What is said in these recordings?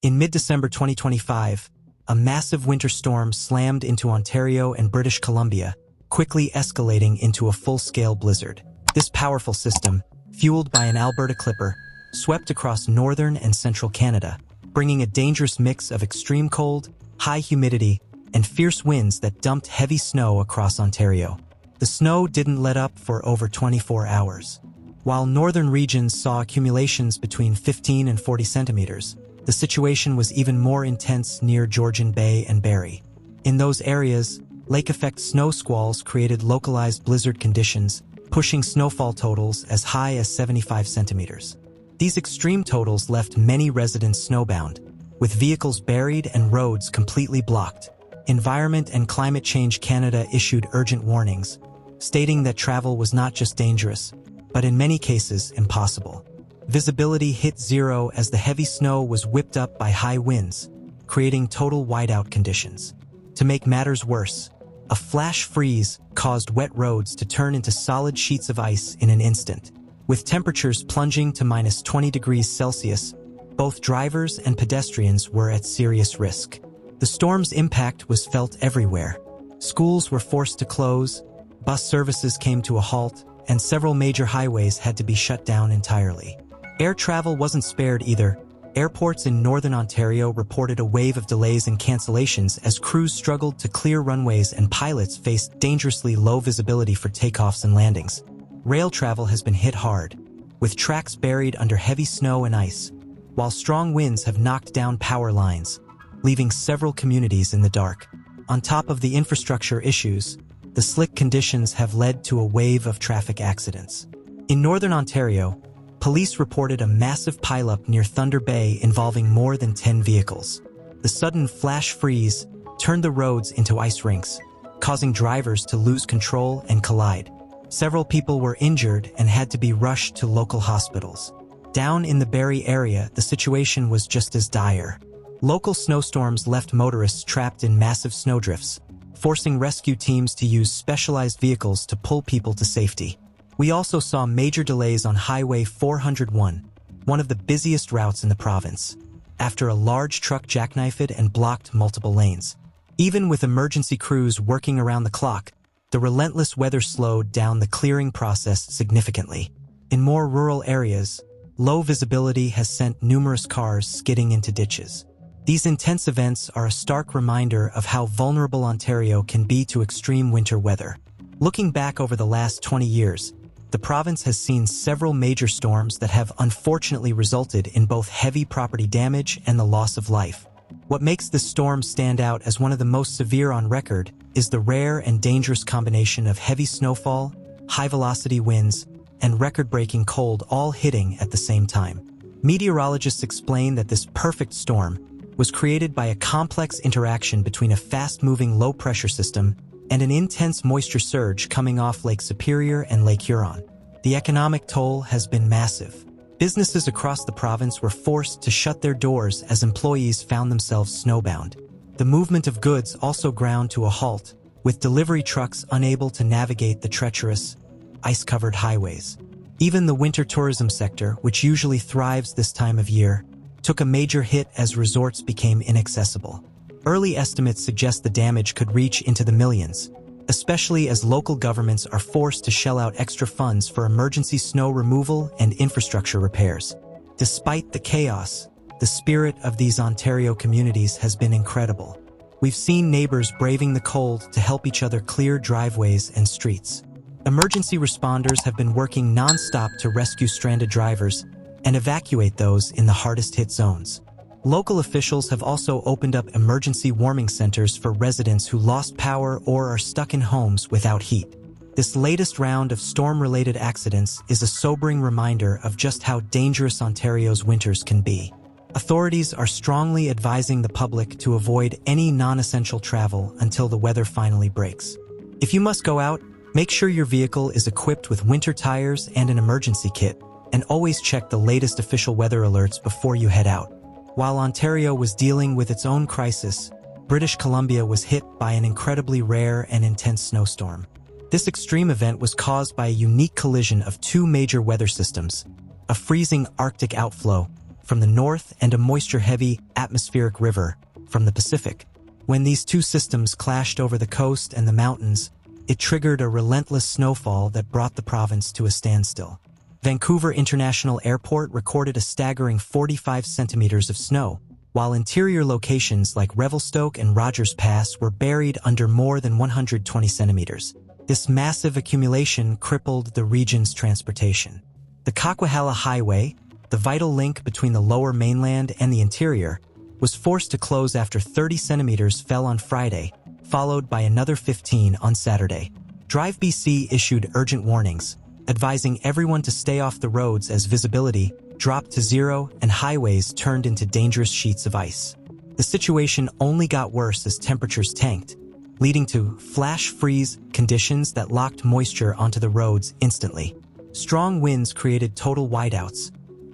In mid-December 2025, a massive winter storm slammed into Ontario and British Columbia, quickly escalating into a full-scale blizzard. This powerful system, fueled by an Alberta clipper, swept across northern and central Canada, bringing a dangerous mix of extreme cold, high humidity, and fierce winds that dumped heavy snow across Ontario. The snow didn't let up for over 24 hours. While northern regions saw accumulations between 15 and 40 centimeters, the situation was even more intense near Georgian Bay and Barrie. In those areas, lake-effect snow squalls created localized blizzard conditions, pushing snowfall totals as high as 75 centimeters. These extreme totals left many residents snowbound, with vehicles buried and roads completely blocked. Environment and Climate Change Canada issued urgent warnings, stating that travel was not just dangerous, but in many cases impossible. Visibility hit zero as the heavy snow was whipped up by high winds, creating total whiteout conditions. To make matters worse, a flash freeze caused wet roads to turn into solid sheets of ice in an instant. With temperatures plunging to minus 20 degrees Celsius, both drivers and pedestrians were at serious risk. The storm's impact was felt everywhere. Schools were forced to close, bus services came to a halt, and several major highways had to be shut down entirely. Air travel wasn't spared either. Airports in northern Ontario reported a wave of delays and cancellations as crews struggled to clear runways and pilots faced dangerously low visibility for takeoffs and landings. Rail travel has been hit hard, with tracks buried under heavy snow and ice, while strong winds have knocked down power lines, leaving several communities in the dark. On top of the infrastructure issues, the slick conditions have led to a wave of traffic accidents. In northern Ontario, police reported a massive pileup near Thunder Bay involving more than 10 vehicles. The sudden flash freeze turned the roads into ice rinks, causing drivers to lose control and collide. Several people were injured and had to be rushed to local hospitals. Down in the Barrie area, the situation was just as dire. Local snowstorms left motorists trapped in massive snowdrifts, forcing rescue teams to use specialized vehicles to pull people to safety. We also saw major delays on Highway 401, one of the busiest routes in the province, after a large truck jackknifed and blocked multiple lanes. Even with emergency crews working around the clock, the relentless weather slowed down the clearing process significantly. In more rural areas, low visibility has sent numerous cars skidding into ditches. These intense events are a stark reminder of how vulnerable Ontario can be to extreme winter weather. Looking back over the last 20 years, the province has seen several major storms that have unfortunately resulted in both heavy property damage and the loss of life. What makes this storm stand out as one of the most severe on record is the rare and dangerous combination of heavy snowfall, high-velocity winds, and record-breaking cold all hitting at the same time. Meteorologists explain that this perfect storm was created by a complex interaction between a fast-moving low-pressure system and an intense moisture surge coming off Lake Superior and Lake Huron. The economic toll has been massive. Businesses across the province were forced to shut their doors as employees found themselves snowbound. The movement of goods also ground to a halt, with delivery trucks unable to navigate the treacherous, ice-covered highways. Even the winter tourism sector, which usually thrives this time of year, took a major hit as resorts became inaccessible. Early estimates suggest the damage could reach into the millions, especially as local governments are forced to shell out extra funds for emergency snow removal and infrastructure repairs. Despite the chaos, the spirit of these Ontario communities has been incredible. We've seen neighbors braving the cold to help each other clear driveways and streets. Emergency responders have been working non-stop to rescue stranded drivers and evacuate those in the hardest-hit zones. Local officials have also opened up emergency warming centers for residents who lost power or are stuck in homes without heat. This latest round of storm-related accidents is a sobering reminder of just how dangerous Ontario's winters can be. Authorities are strongly advising the public to avoid any non-essential travel until the weather finally breaks. If you must go out, make sure your vehicle is equipped with winter tires and an emergency kit, and always check the latest official weather alerts before you head out. While Ontario was dealing with its own crisis, British Columbia was hit by an incredibly rare and intense snowstorm. This extreme event was caused by a unique collision of two major weather systems, a freezing Arctic outflow, from the north and a moisture-heavy atmospheric river from the Pacific. When these two systems clashed over the coast and the mountains, it triggered a relentless snowfall that brought the province to a standstill. Vancouver International Airport recorded a staggering 45 centimeters of snow, while interior locations like Revelstoke and Rogers Pass were buried under more than 120 centimeters. This massive accumulation crippled the region's transportation. The Coquihalla Highway, the vital link between the lower mainland and the interior, was forced to close after 30 centimeters fell on Friday, followed by another 15 on Saturday. Drive BC issued urgent warnings, advising everyone to stay off the roads as visibility dropped to zero and highways turned into dangerous sheets of ice. The situation only got worse as temperatures tanked, leading to flash freeze conditions that locked moisture onto the roads instantly. Strong winds created total whiteouts,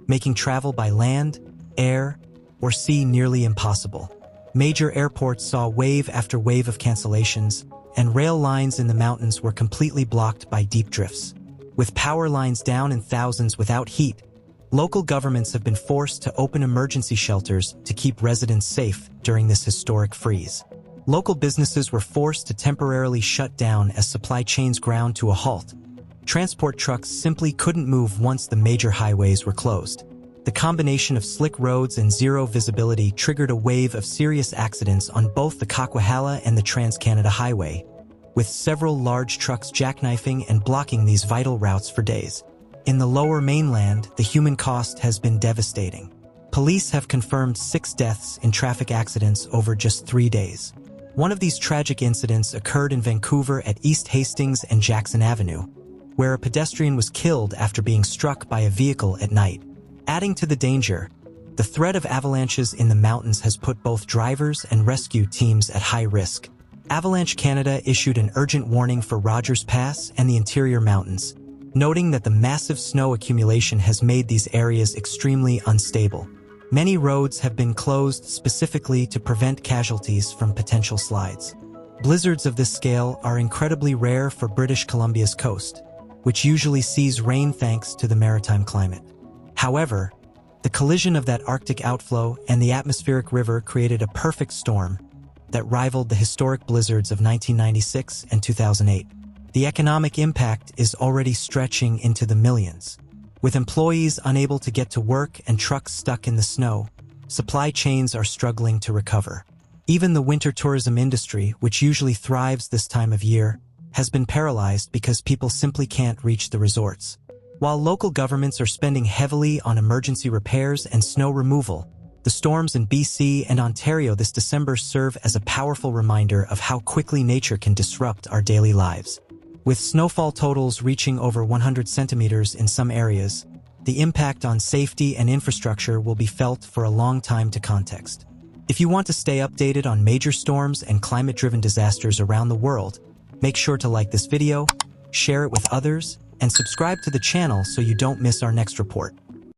making travel by land, air, or sea nearly impossible. Major airports saw wave after wave of cancellations, and rail lines in the mountains were completely blocked by deep drifts. With power lines down and thousands without heat, local governments have been forced to open emergency shelters to keep residents safe during this historic freeze. Local businesses were forced to temporarily shut down as supply chains ground to a halt. Transport trucks simply couldn't move once the major highways were closed. The combination of slick roads and zero visibility triggered a wave of serious accidents on both the Coquihalla and the Trans-Canada Highway, with several large trucks jackknifing and blocking these vital routes for days. In the lower mainland, the human cost has been devastating. Police have confirmed 6 deaths in traffic accidents over just 3 days. One of these tragic incidents occurred in Vancouver at East Hastings and Jackson Avenue, where a pedestrian was killed after being struck by a vehicle at night. Adding to the danger, the threat of avalanches in the mountains has put both drivers and rescue teams at high risk. Avalanche Canada issued an urgent warning for Rogers Pass and the interior mountains, noting that the massive snow accumulation has made these areas extremely unstable. Many roads have been closed specifically to prevent casualties from potential slides. Blizzards of this scale are incredibly rare for British Columbia's coast, which usually sees rain thanks to the maritime climate. However, the collision of that Arctic outflow and the atmospheric river created a perfect storm that rivaled the historic blizzards of 1996 and 2008. The economic impact is already stretching into the millions. With employees unable to get to work and trucks stuck in the snow, supply chains are struggling to recover. Even the winter tourism industry, which usually thrives this time of year, has been paralyzed because people simply can't reach the resorts. While local governments are spending heavily on emergency repairs and snow removal, the storms in BC and Ontario this December serve as a powerful reminder of how quickly nature can disrupt our daily lives. With snowfall totals reaching over 100 centimeters in some areas, the impact on safety and infrastructure will be felt for a long time to context. If you want to stay updated on major storms and climate-driven disasters around the world, make sure to like this video, share it with others, and subscribe to the channel so you don't miss our next report.